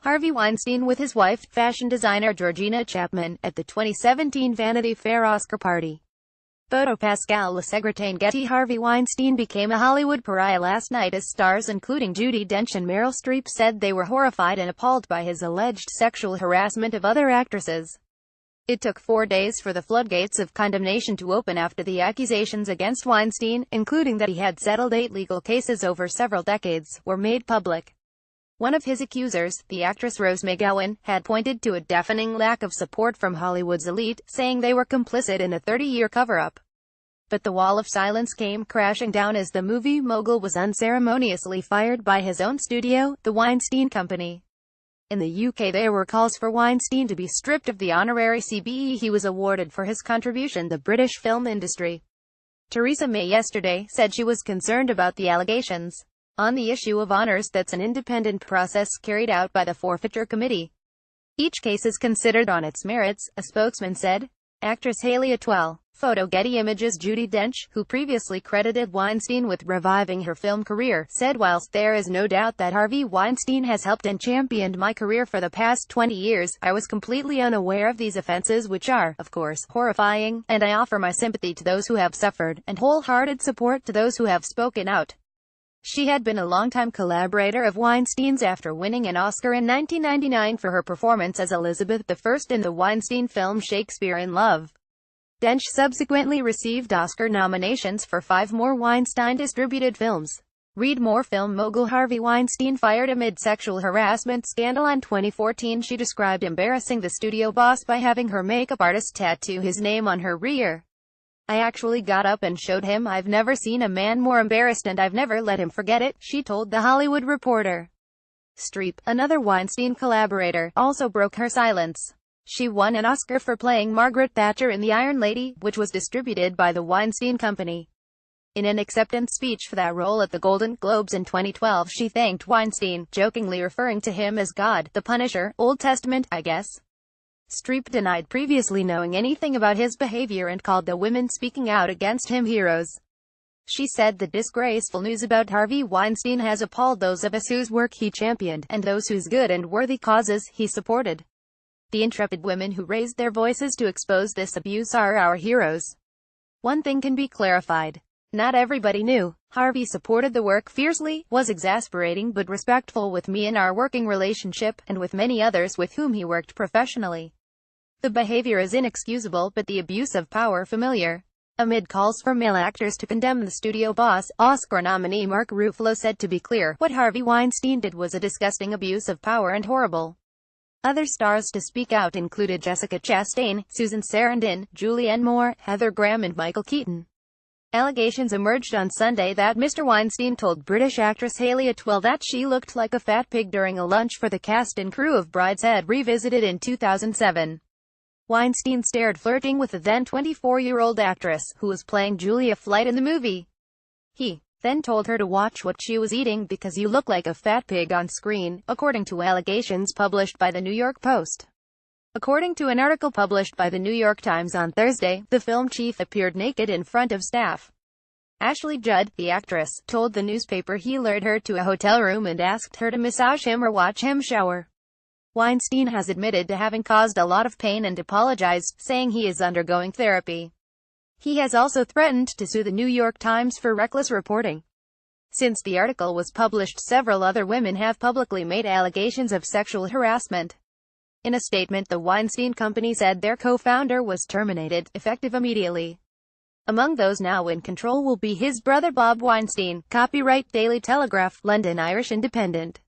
Harvey Weinstein with his wife, fashion designer Georgina Chapman, at the 2017 Vanity Fair Oscar party. Photo Pascal Le Segretain Getty. Harvey Weinstein became a Hollywood pariah last night as stars including Judi Dench and Meryl Streep said they were horrified and appalled by his alleged sexual harassment of other actresses. It took 4 days for the floodgates of condemnation to open after the accusations against Weinstein, including that he had settled 8 legal cases over several decades, were made public. One of his accusers, the actress Rose McGowan, had pointed to a deafening lack of support from Hollywood's elite, saying they were complicit in a 30-year cover-up. But the wall of silence came crashing down as the movie mogul was unceremoniously fired by his own studio, the Weinstein Company. In the UK there were calls for Weinstein to be stripped of the honorary CBE he was awarded for his contribution to the British film industry. Theresa May yesterday said she was concerned about the allegations. On the issue of honors, that's an independent process carried out by the Forfeiture Committee. Each case is considered on its merits, a spokesman said. Actress Haley Atwell. Photo Getty Images. Judi Dench, who previously credited Weinstein with reviving her film career, said, "Whilst there is no doubt that Harvey Weinstein has helped and championed my career for the past 20 years, I was completely unaware of these offenses, which are, of course, horrifying, and I offer my sympathy to those who have suffered, and wholehearted support to those who have spoken out." She had been a longtime collaborator of Weinstein's after winning an Oscar in 1999 for her performance as Elizabeth I in the Weinstein film Shakespeare in Love. Dench subsequently received Oscar nominations for 5 more Weinstein-distributed films. Read more. Film mogul Harvey Weinstein fired amid sexual harassment scandal. In 2014 she described embarrassing the studio boss by having her makeup artist tattoo his name on her rear. "I actually got up and showed him. I've never seen a man more embarrassed and I've never let him forget it," she told The Hollywood Reporter. Streep, another Weinstein collaborator, also broke her silence. She won an Oscar for playing Margaret Thatcher in The Iron Lady, which was distributed by the Weinstein Company. In an acceptance speech for that role at the Golden Globes in 2012 she thanked Weinstein, jokingly referring to him as God, the Punisher, Old Testament, I guess. Streep denied previously knowing anything about his behavior and called the women speaking out against him heroes. She said the disgraceful news about Harvey Weinstein has appalled those of us whose work he championed, and those whose good and worthy causes he supported. The intrepid women who raised their voices to expose this abuse are our heroes. One thing can be clarified. Not everybody knew. Harvey supported the work fiercely, was exasperating but respectful with me in our working relationship, and with many others with whom he worked professionally. The behavior is inexcusable but the abuse of power familiar. Amid calls for male actors to condemn the studio boss, Oscar nominee Mark Ruffalo said, "To be clear, what Harvey Weinstein did was a disgusting abuse of power and horrible." Other stars to speak out included Jessica Chastain, Susan Sarandon, Julianne Moore, Heather Graham and Michael Keaton. Allegations emerged on Sunday that Mr. Weinstein told British actress Haley Atwell that she looked like a fat pig during a lunch for the cast and crew of Brideshead Revisited in 2007. Weinstein starred flirting with the then 24-year-old actress, who was playing Julia Flight in the movie. He then told her to watch what she was eating because you look like a fat pig on screen, according to allegations published by the New York Post. According to an article published by the New York Times on Thursday, the film chief appeared naked in front of staff. Ashley Judd, the actress, told the newspaper he lured her to a hotel room and asked her to massage him or watch him shower. Weinstein has admitted to having caused a lot of pain and apologized, saying he is undergoing therapy. He has also threatened to sue the New York Times for reckless reporting. Since the article was published, several other women have publicly made allegations of sexual harassment. In a statement, the Weinstein Company said their co-founder was terminated, effective immediately. Among those now in control will be his brother Bob Weinstein. Copyright Daily Telegraph, London Irish Independent.